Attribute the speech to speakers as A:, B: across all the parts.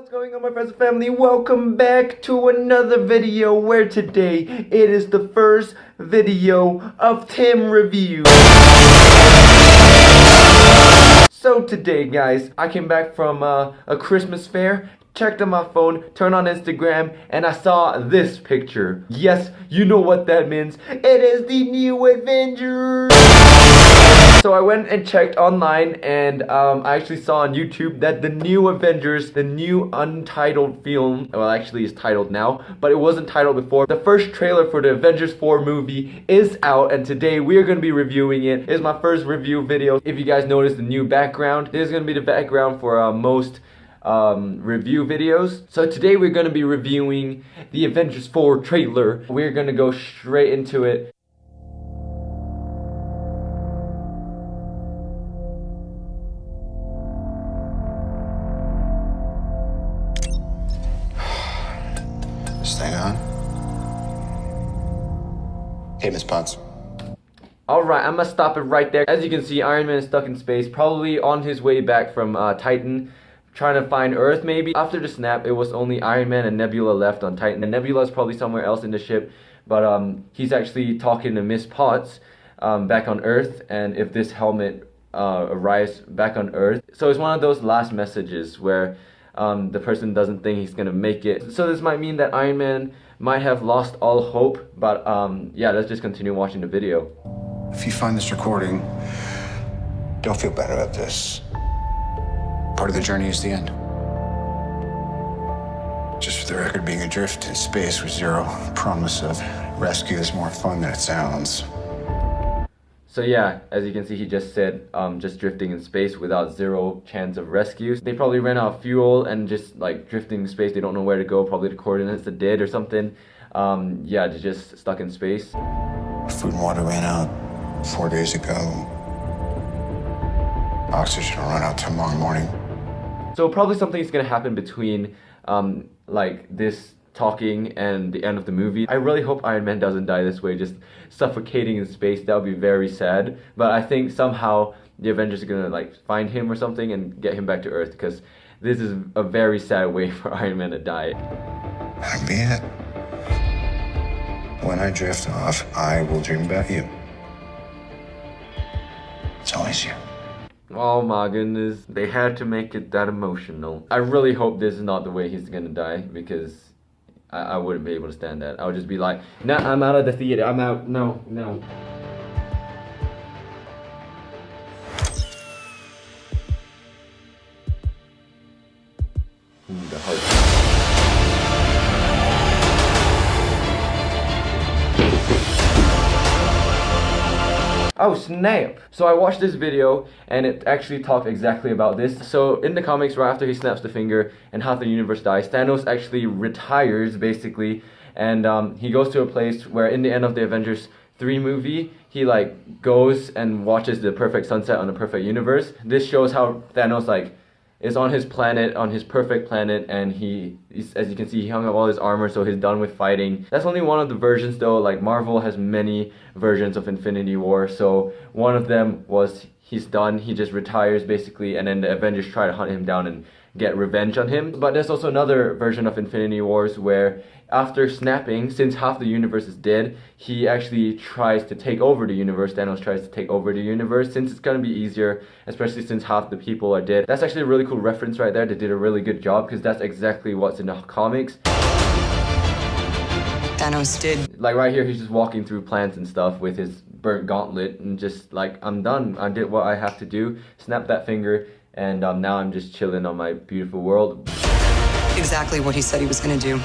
A: What's going on, my friends and family? Welcome back to another video where today it is the first video of Tim Review. So today, guys, I came back from a Christmas fair, checked on my phone, turned on Instagram, and I saw this picture. Yes, you know what that means. It is the new Avengers! So I went and checked online, and I actually saw on YouTube that the new Avengers, the new untitled film, well, actually it's titled now, but it wasn't titled before. The first trailer for the Avengers 4 movie is out, and today we're going to be reviewing it. It's my first review video. If you guys notice the new background, this is going to be the background for most review videos. So today we're going to be reviewing the Avengers 4 trailer. We're going to go straight into it.
B: Stay on. Hey, Miss Potts.
A: Alright, I'm gonna stop it right there. As you can see, Iron Man is stuck in space, probably on his way back from Titan, trying to find Earth maybe. After the snap, it was only Iron Man and Nebula left on Titan. And Nebula is probably somewhere else in the ship, but he's actually talking to Miss Potts back on Earth, and if this helmet arrives back on Earth. So it's one of those last messages where the person doesn't think he's gonna make it. So this might mean that Iron Man might have lost all hope, but yeah, let's just continue watching the video.
B: If you find this recording, don't feel bad about this. Part of the journey is the end. Just for the record, being adrift in space with zero promise of rescue is more fun than it sounds.
A: So yeah, as you can see, he just said just drifting in space without zero chance of rescue. They probably ran out of fuel and just like drifting in space. They don't know where to go. Probably the coordinates are dead or something. Yeah, they're just stuck in space.
B: Food and water ran out 4 days ago. Oxygen will run out tomorrow morning.
A: So probably something's gonna happen between like this talking and the end of the movie. I really hope Iron Man doesn't die this way, just suffocating in space. That would be very sad. But I think somehow the Avengers are gonna like find him or something and get him back to Earth, because this is a very sad way for Iron Man to die.
B: That'll be it. When I drift off, I will dream about you. It's always you.
A: Oh my goodness, they had to make it that emotional. I really hope this is not the way he's gonna die, because I wouldn't be able to stand that. I would just be like, nah, I'm out of the theater, I'm out, no. Ooh, the heart. Oh snap! So I watched this video and it actually talked exactly about this. So in the comics, right after he snaps the finger and half the universe dies, Thanos actually retires basically, and he goes to a place where in the end of the Avengers 3 movie, he like goes and watches the perfect sunset on the perfect universe. This shows how Thanos like is on his planet, on his perfect planet, and he's, as you can see, he hung up all his armor, so he's done with fighting. That's only one of the versions though. Like Marvel has many versions of Infinity War, so one of them was he's done, he just retires basically, and then the Avengers try to hunt him down and get revenge on him. But there's also another version of Infinity Wars where after snapping, since half the universe is dead, he actually tries to take over the universe. Thanos tries to take over the universe since it's gonna be easier, especially since half the people are dead. That's actually a really cool reference right there. They did a really good job, because that's exactly what's in the comics.
C: Thanos did.
A: Like right here, he's just walking through plants and stuff with his burnt gauntlet and just like, I'm done. I did what I have to do. Snap that finger, and now I'm just chilling on my beautiful world.
C: Exactly what he said he was gonna do.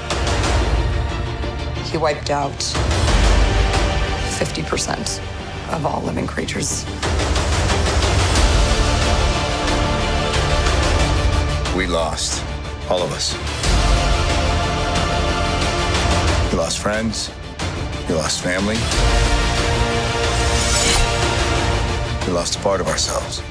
C: He wiped out 50% of all living creatures.
B: We lost. All of us. We lost friends. We lost family. We lost a part of ourselves.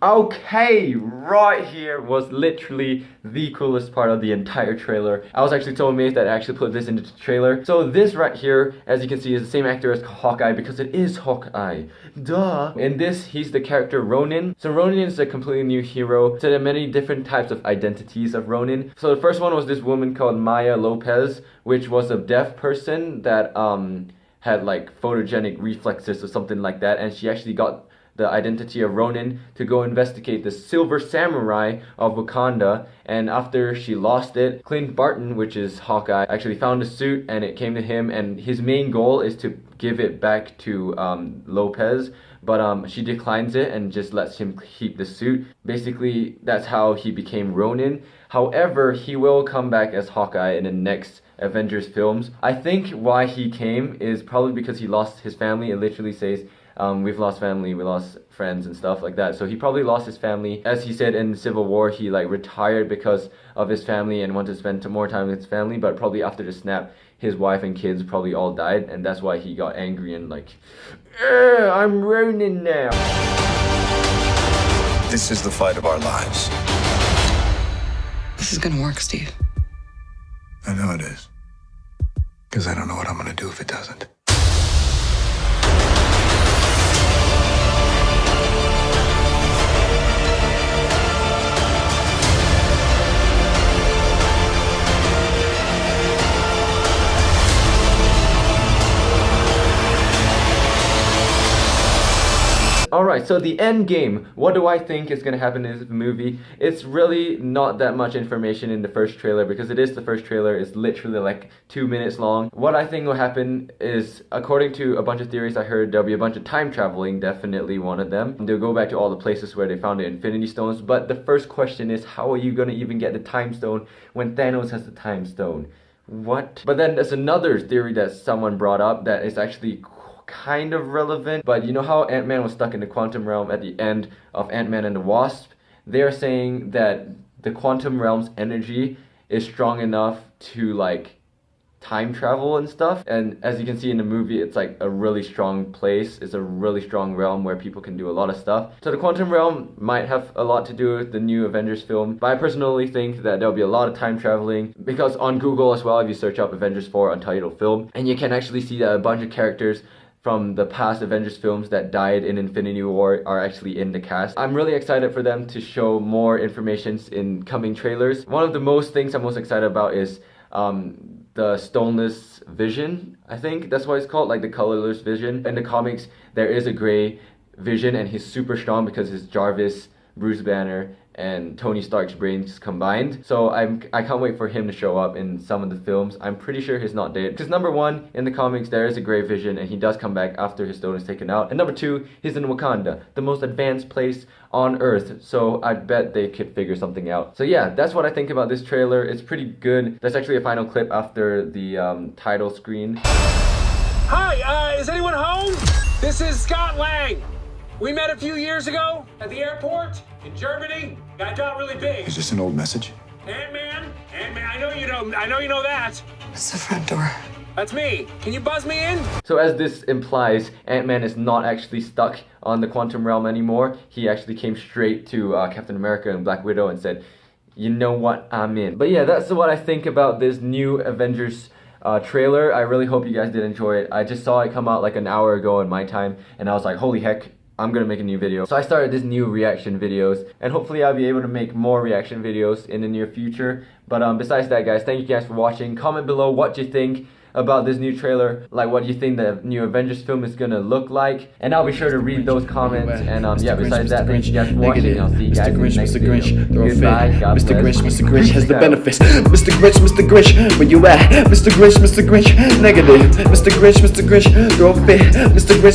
A: Okay, right here was literally the coolest part of the entire trailer. I was actually so amazed that I actually put this into the trailer. So this right here, as you can see, is the same actor as Hawkeye because it is Hawkeye. Duh. In this, he's the character Ronin. So Ronin is a completely new hero. So there are many different types of identities of Ronin. So the first one was this woman called Maya Lopez, which was a deaf person that had like photogenic reflexes or something like that, and she actually got the identity of Ronin to go investigate the Silver Samurai of Wakanda. And after she lost it, Clint Barton, which is Hawkeye, actually found the suit and it came to him, and his main goal is to give it back to Lopez, but she declines it and just lets him keep the suit. Basically, that's how he became Ronin. However, he will come back as Hawkeye in the next Avengers films. I think why he came is probably because he lost his family. It literally says, we've lost family, we lost friends and stuff like that. So he probably lost his family. As he said in Civil War, he like retired because of his family and wanted to spend more time with his family, but probably after the snap, his wife and kids probably all died, and that's why he got angry and like, I'm Ronin now.
B: This is the fight of our lives.
C: This is gonna work, Steve.
B: I know it is. Because I don't know what I'm gonna do if it doesn't.
A: Alright, so the end game. What do I think is going to happen in this movie? It's really not that much information in the first trailer because it is the first trailer. It's literally like 2 minutes long. What I think will happen is, according to a bunch of theories I heard, there'll be a bunch of time traveling, definitely one of them. They'll go back to all the places where they found the Infinity Stones, but the first question is, how are you going to even get the Time Stone when Thanos has the Time Stone? What? But then there's another theory that someone brought up that is actually kind of relevant, but you know how Ant-Man was stuck in the quantum realm at the end of Ant-Man and the Wasp? They're saying that the quantum realm's energy is strong enough to like time travel and stuff, and as you can see in the movie, it's like a really strong place. It's a really strong realm where people can do a lot of stuff. So the quantum realm might have a lot to do with the new Avengers film, but I personally think that there'll be a lot of time traveling because on Google as well, if you search up Avengers 4 Untitled Film, and you can actually see that a bunch of characters from the past Avengers films that died in Infinity War are actually in the cast. I'm really excited for them to show more information in coming trailers. One of the things I'm most excited about is the stoneless vision. I think that's what it's called, like the colorless vision. In the comics, there is a gray vision and he's super strong because it's Jarvis, Bruce Banner, and Tony Stark's brains combined. So I can't wait for him to show up in some of the films. I'm pretty sure he's not dead. Because number one, in the comics, there is a Grey Vision and he does come back after his stone is taken out. And number two, he's in Wakanda, the most advanced place on Earth. So I bet they could figure something out. So yeah, that's what I think about this trailer. It's pretty good. There's actually a final clip after the title screen.
D: Hi, is anyone home? This is Scott Lang. We met a few years ago at the airport in Germany. I got really big.
B: Is this an old message?
D: Ant-Man, I know you know that.
C: It's the front door.
D: That's me. Can you buzz me in?
A: So as this implies, Ant-Man is not actually stuck on the quantum realm anymore. He actually came straight to Captain America and Black Widow and said, you know what, I'm in. But yeah, that's what I think about this new Avengers trailer. I really hope you guys did enjoy it. I just saw it come out like an hour ago in my time, and I was like, holy heck, I'm gonna make a new video. So I started this new reaction videos, and hopefully I'll be able to make more reaction videos in the near future. But besides that, guys, thank you guys for watching. Comment below what you think about this new trailer, like what you think the new Avengers film is gonna look like, and I'll be sure to read those comments. And yeah, besides that, thank you guys for watching. I'll see you guys in the next video. Goodbye, God bless.
E: Mr. Grinch has the benefits. Mr. Grinch, where you at? Mr. Grinch, negative. Mr. Grinch, throw a fit. Mr. Grinch.